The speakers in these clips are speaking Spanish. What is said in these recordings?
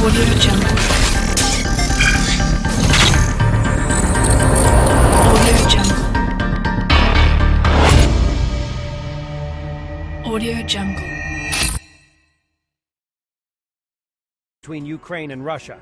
Audio Jungle. Audio Jungle. Audio Jungle. Between Ukraine and Russia.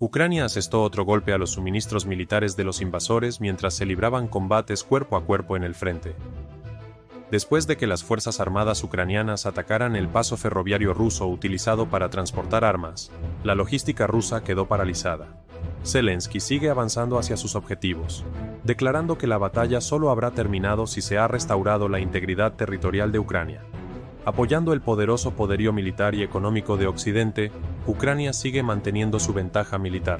Ucrania asestó otro golpe a los suministros militares de los invasores mientras se libraban combates cuerpo a cuerpo en el frente. Después de que las Fuerzas Armadas ucranianas atacaran el paso ferroviario ruso utilizado para transportar armas, la logística rusa quedó paralizada. Zelensky sigue avanzando hacia sus objetivos, declarando que la batalla solo habrá terminado si se ha restaurado la integridad territorial de Ucrania. Apoyando el poderoso poderío militar y económico de Occidente, Ucrania sigue manteniendo su ventaja militar.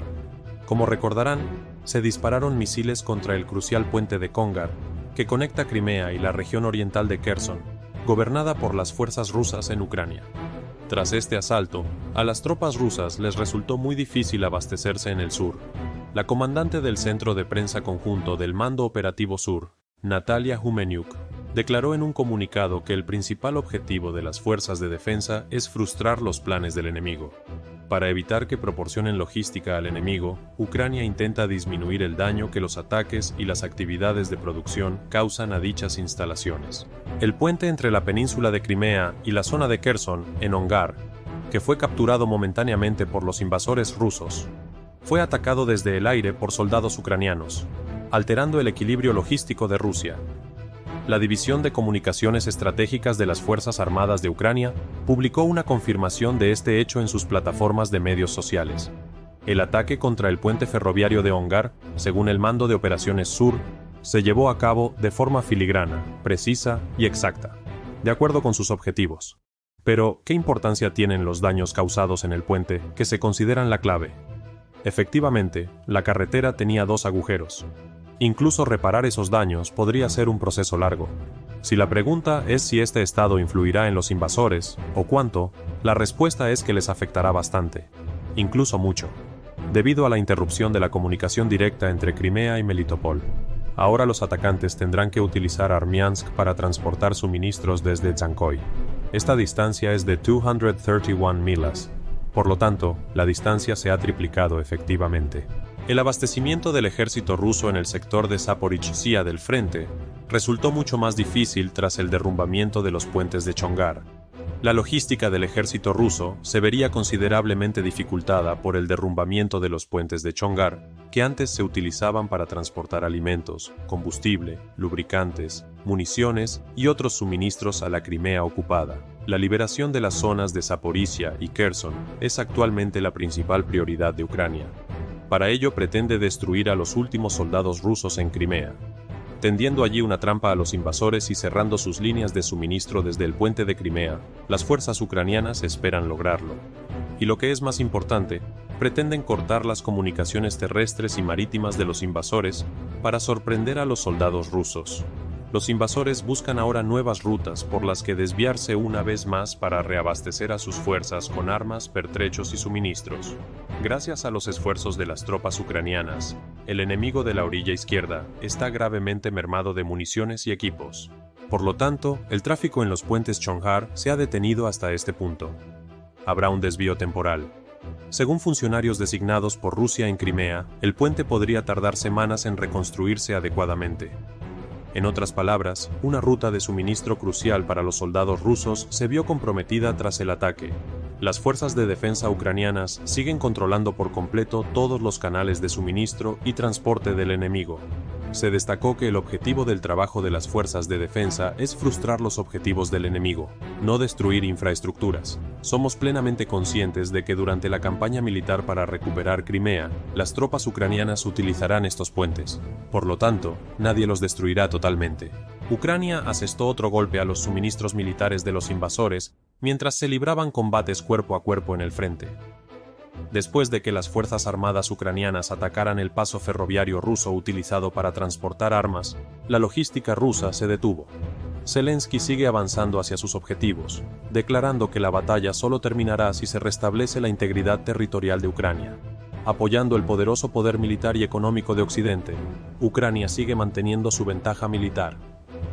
Como recordarán, se dispararon misiles contra el crucial puente de Kongar, que conecta Crimea y la región oriental de Kherson, gobernada por las fuerzas rusas en Ucrania. Tras este asalto, a las tropas rusas les resultó muy difícil abastecerse en el sur. La comandante del Centro de Prensa Conjunto del Mando Operativo Sur, Natalia Humeniuk, declaró en un comunicado que el principal objetivo de las fuerzas de defensa es frustrar los planes del enemigo. Para evitar que proporcionen logística al enemigo, Ucrania intenta disminuir el daño que los ataques y las actividades de producción causan a dichas instalaciones. El puente entre la península de Crimea y la zona de Kherson, en Ongar, que fue capturado momentáneamente por los invasores rusos, fue atacado desde el aire por soldados ucranianos, alterando el equilibrio logístico de Rusia. La División de Comunicaciones Estratégicas de las Fuerzas Armadas de Ucrania publicó una confirmación de este hecho en sus plataformas de medios sociales. El ataque contra el puente ferroviario de Ongar, según el Mando de Operaciones Sur, se llevó a cabo de forma filigrana, precisa y exacta, de acuerdo con sus objetivos. Pero, ¿qué importancia tienen los daños causados en el puente, que se consideran la clave? Efectivamente, la carretera tenía 2 agujeros. Incluso reparar esos daños podría ser un proceso largo. Si la pregunta es si este estado influirá en los invasores, o cuánto, la respuesta es que les afectará bastante, incluso mucho, debido a la interrupción de la comunicación directa entre Crimea y Melitopol. Ahora los atacantes tendrán que utilizar Armiansk para transportar suministros desde Jankoy. Esta distancia es de 231 milas. Por lo tanto, la distancia se ha triplicado efectivamente. El abastecimiento del ejército ruso en el sector de Zaporizhzhia del frente resultó mucho más difícil tras el derrumbamiento de los puentes de Chongar. La logística del ejército ruso se vería considerablemente dificultada por el derrumbamiento de los puentes de Chongar, que antes se utilizaban para transportar alimentos, combustible, lubricantes, municiones y otros suministros a la Crimea ocupada. La liberación de las zonas de Zaporizhia y Kherson es actualmente la principal prioridad de Ucrania. Para ello pretende destruir a los últimos soldados rusos en Crimea, tendiendo allí una trampa a los invasores y cerrando sus líneas de suministro desde el puente de Crimea. Las fuerzas ucranianas esperan lograrlo. Y lo que es más importante, pretenden cortar las comunicaciones terrestres y marítimas de los invasores para sorprender a los soldados rusos. Los invasores buscan ahora nuevas rutas por las que desviarse una vez más para reabastecer a sus fuerzas con armas, pertrechos y suministros. Gracias a los esfuerzos de las tropas ucranianas, el enemigo de la orilla izquierda está gravemente mermado de municiones y equipos. Por lo tanto, el tráfico en los puentes Chongar se ha detenido hasta este punto. Habrá un desvío temporal. Según funcionarios designados por Rusia en Crimea, el puente podría tardar semanas en reconstruirse adecuadamente. En otras palabras, una ruta de suministro crucial para los soldados rusos se vio comprometida tras el ataque. Las fuerzas de defensa ucranianas siguen controlando por completo todos los canales de suministro y transporte del enemigo. Se destacó que el objetivo del trabajo de las fuerzas de defensa es frustrar los objetivos del enemigo, no destruir infraestructuras. Somos plenamente conscientes de que durante la campaña militar para recuperar Crimea, las tropas ucranianas utilizarán estos puentes. Por lo tanto, nadie los destruirá totalmente. Ucrania asestó otro golpe a los suministros militares de los invasores mientras se libraban combates cuerpo a cuerpo en el frente. Después de que las fuerzas armadas ucranianas atacaran el paso ferroviario ruso utilizado para transportar armas, la logística rusa se detuvo. Zelensky sigue avanzando hacia sus objetivos, declarando que la batalla solo terminará si se restablece la integridad territorial de Ucrania. Apoyando el poderoso poder militar y económico de Occidente, Ucrania sigue manteniendo su ventaja militar.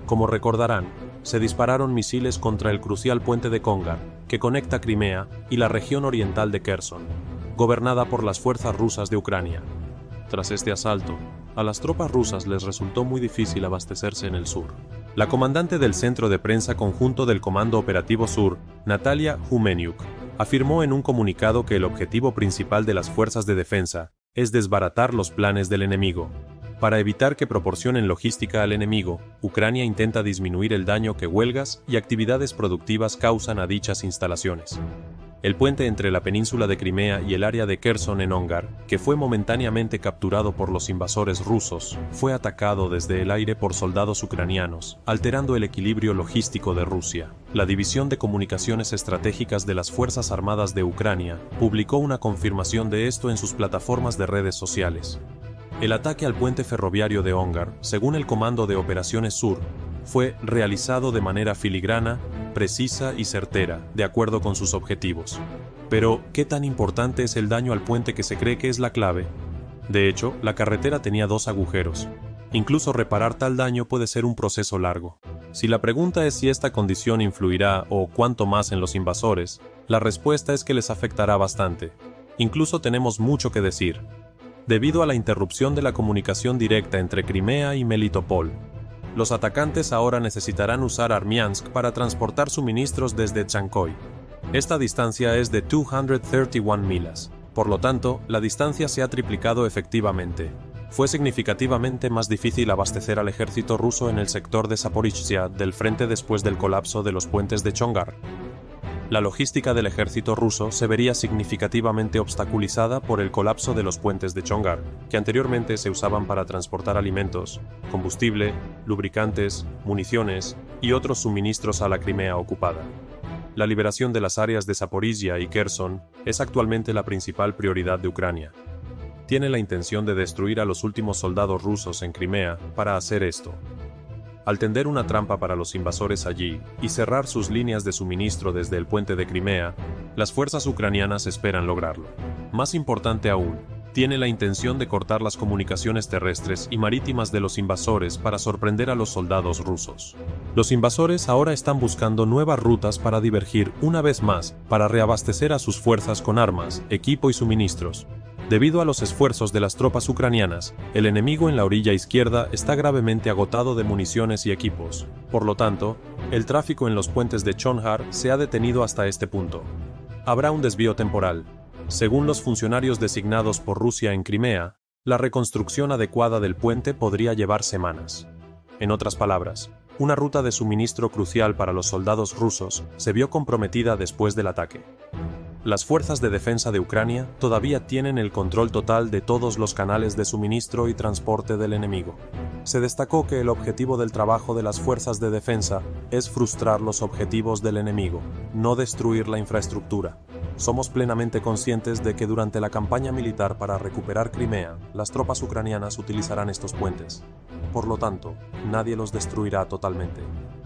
Como recordarán, se dispararon misiles contra el crucial puente de Kongar, que conecta Crimea y la región oriental de Kherson, gobernada por las fuerzas rusas de Ucrania. Tras este asalto, a las tropas rusas les resultó muy difícil abastecerse en el sur. La comandante del Centro de Prensa Conjunto del Comando Operativo Sur, Natalia Humeniuk, afirmó en un comunicado que el objetivo principal de las fuerzas de defensa es desbaratar los planes del enemigo. Para evitar que proporcionen logística al enemigo, Ucrania intenta disminuir el daño que huelgas y actividades productivas causan a dichas instalaciones. El puente entre la península de Crimea y el área de Kherson en Ongar, que fue momentáneamente capturado por los invasores rusos, fue atacado desde el aire por soldados ucranianos, alterando el equilibrio logístico de Rusia. La División de Comunicaciones Estratégicas de las Fuerzas Armadas de Ucrania publicó una confirmación de esto en sus plataformas de redes sociales. El ataque al puente ferroviario de Ongar, según el Comando de Operaciones Sur, fue realizado de manera filigrana, precisa y certera, de acuerdo con sus objetivos. Pero, ¿qué tan importante es el daño al puente que se cree que es la clave? De hecho, la carretera tenía 2 agujeros. Incluso reparar tal daño puede ser un proceso largo. Si la pregunta es si esta condición influirá o cuánto más en los invasores, la respuesta es que les afectará bastante. Incluso tenemos mucho que decir. Debido a la interrupción de la comunicación directa entre Crimea y Melitopol, los atacantes ahora necesitarán usar Armiansk para transportar suministros desde Chankoy. Esta distancia es de 231 milas, por lo tanto, la distancia se ha triplicado efectivamente. Fue significativamente más difícil abastecer al ejército ruso en el sector de Zaporizhzhia del frente después del colapso de los puentes de Chongar. La logística del ejército ruso se vería significativamente obstaculizada por el colapso de los puentes de Chongar, que anteriormente se usaban para transportar alimentos, combustible, lubricantes, municiones y otros suministros a la Crimea ocupada. La liberación de las áreas de Zaporizhzhia y Kherson es actualmente la principal prioridad de Ucrania. Tiene la intención de destruir a los últimos soldados rusos en Crimea para hacer esto. Al tender una trampa para los invasores allí y cerrar sus líneas de suministro desde el puente de Crimea, las fuerzas ucranianas esperan lograrlo. Más importante aún, tiene la intención de cortar las comunicaciones terrestres y marítimas de los invasores para sorprender a los soldados rusos. Los invasores ahora están buscando nuevas rutas para divergir una vez más para reabastecer a sus fuerzas con armas, equipo y suministros. Debido a los esfuerzos de las tropas ucranianas, el enemigo en la orilla izquierda está gravemente agotado de municiones y equipos. Por lo tanto, el tráfico en los puentes de Chonhar se ha detenido hasta este punto. Habrá un desvío temporal. Según los funcionarios designados por Rusia en Crimea, la reconstrucción adecuada del puente podría llevar semanas. En otras palabras, una ruta de suministro crucial para los soldados rusos se vio comprometida después del ataque. Las fuerzas de defensa de Ucrania todavía tienen el control total de todos los canales de suministro y transporte del enemigo. Se destacó que el objetivo del trabajo de las fuerzas de defensa es frustrar los objetivos del enemigo, no destruir la infraestructura. Somos plenamente conscientes de que durante la campaña militar para recuperar Crimea, las tropas ucranianas utilizarán estos puentes. Por lo tanto, nadie los destruirá totalmente.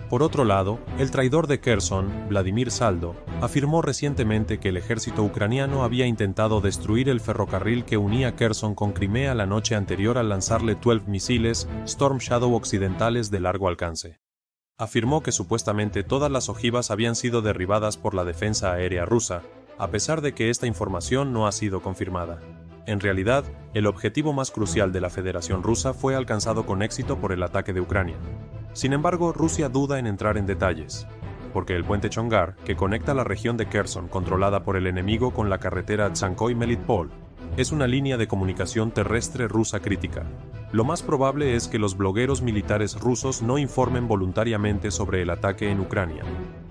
Por otro lado, el traidor de Kherson, Vladimir Saldo, afirmó recientemente que el ejército ucraniano había intentado destruir el ferrocarril que unía Kherson con Crimea la noche anterior al lanzarle 12 misiles Storm Shadow occidentales de largo alcance. Afirmó que supuestamente todas las ojivas habían sido derribadas por la defensa aérea rusa, a pesar de que esta información no ha sido confirmada. En realidad, el objetivo más crucial de la Federación Rusa fue alcanzado con éxito por el ataque de Ucrania. Sin embargo, Rusia duda en entrar en detalles, porque el puente Chongar, que conecta la región de Kherson controlada por el enemigo con la carretera Chankoy-Melitopol, es una línea de comunicación terrestre rusa crítica. Lo más probable es que los blogueros militares rusos no informen voluntariamente sobre el ataque en Ucrania.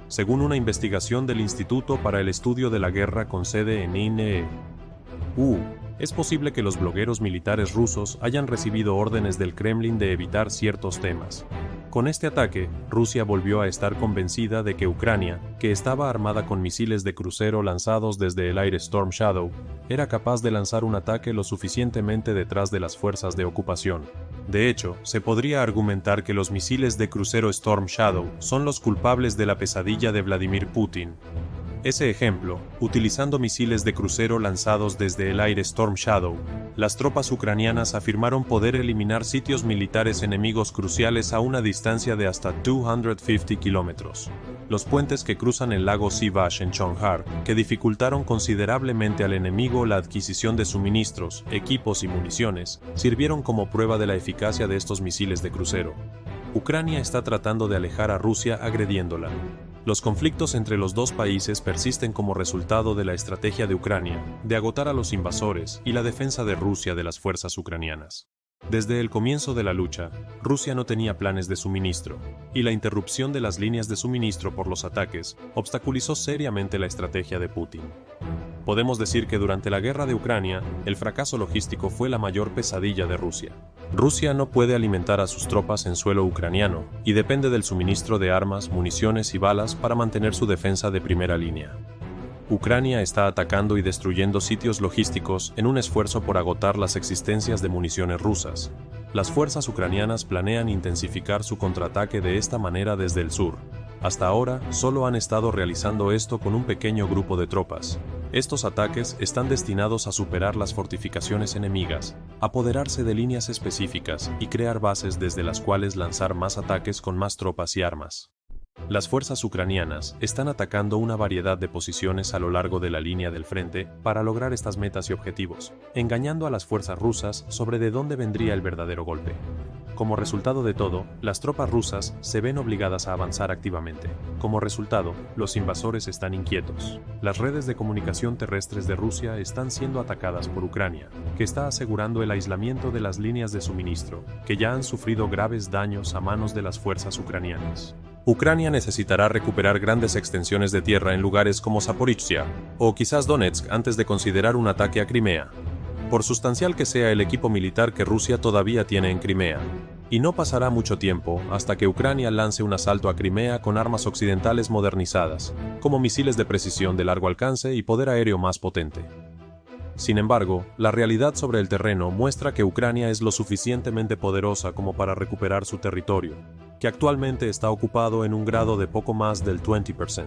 Según una investigación del Instituto para el Estudio de la Guerra con sede en INE, es posible que los blogueros militares rusos hayan recibido órdenes del Kremlin de evitar ciertos temas. Con este ataque, Rusia volvió a estar convencida de que Ucrania, que estaba armada con misiles de crucero lanzados desde el aire Storm Shadow, era capaz de lanzar un ataque lo suficientemente detrás de las fuerzas de ocupación. De hecho, se podría argumentar que los misiles de crucero Storm Shadow son los culpables de la pesadilla de Vladimir Putin. Ese ejemplo, utilizando misiles de crucero lanzados desde el aire Storm Shadow, las tropas ucranianas afirmaron poder eliminar sitios militares enemigos cruciales a una distancia de hasta 250 kilómetros. Los puentes que cruzan el lago Sivash en Chonghar, que dificultaron considerablemente al enemigo la adquisición de suministros, equipos y municiones, sirvieron como prueba de la eficacia de estos misiles de crucero. Ucrania está tratando de alejar a Rusia agrediéndola. Los conflictos entre los dos países persisten como resultado de la estrategia de Ucrania de agotar a los invasores y la defensa de Rusia de las fuerzas ucranianas. Desde el comienzo de la lucha, Rusia no tenía planes de suministro, y la interrupción de las líneas de suministro por los ataques obstaculizó seriamente la estrategia de Putin. Podemos decir que durante la guerra de Ucrania, el fracaso logístico fue la mayor pesadilla de Rusia. Rusia no puede alimentar a sus tropas en suelo ucraniano, y depende del suministro de armas, municiones y balas para mantener su defensa de primera línea. Ucrania está atacando y destruyendo sitios logísticos en un esfuerzo por agotar las existencias de municiones rusas. Las fuerzas ucranianas planean intensificar su contraataque de esta manera desde el sur. Hasta ahora, solo han estado realizando esto con un pequeño grupo de tropas. Estos ataques están destinados a superar las fortificaciones enemigas, apoderarse de líneas específicas y crear bases desde las cuales lanzar más ataques con más tropas y armas. Las fuerzas ucranianas están atacando una variedad de posiciones a lo largo de la línea del frente para lograr estas metas y objetivos, engañando a las fuerzas rusas sobre de dónde vendría el verdadero golpe. Como resultado de todo, las tropas rusas se ven obligadas a avanzar activamente. Como resultado, los invasores están inquietos. Las redes de comunicación terrestres de Rusia están siendo atacadas por Ucrania, que está asegurando el aislamiento de las líneas de suministro, que ya han sufrido graves daños a manos de las fuerzas ucranianas. Ucrania necesitará recuperar grandes extensiones de tierra en lugares como Zaporizhia, o quizás Donetsk antes de considerar un ataque a Crimea. Por sustancial que sea el equipo militar que Rusia todavía tiene en Crimea. Y no pasará mucho tiempo hasta que Ucrania lance un asalto a Crimea con armas occidentales modernizadas, como misiles de precisión de largo alcance y poder aéreo más potente. Sin embargo, la realidad sobre el terreno muestra que Ucrania es lo suficientemente poderosa como para recuperar su territorio, que actualmente está ocupado en un grado de poco más del 20%.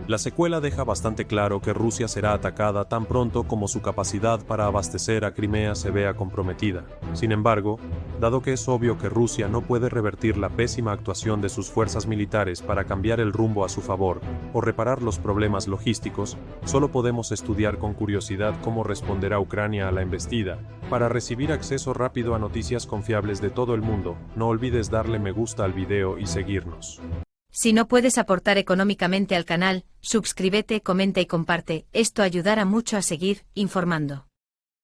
La secuela deja bastante claro que Rusia será atacada tan pronto como su capacidad para abastecer a Crimea se vea comprometida. Sin embargo, dado que es obvio que Rusia no puede revertir la pésima actuación de sus fuerzas militares para cambiar el rumbo a su favor o reparar los problemas logísticos, solo podemos estudiar con curiosidad cómo responderá Ucrania a la embestida. Para recibir acceso rápido a noticias confiables de todo el mundo, no olvides darle me gusta al video y seguirnos. Si no puedes aportar económicamente al canal, suscríbete, comenta y comparte, esto ayudará mucho a seguir informando.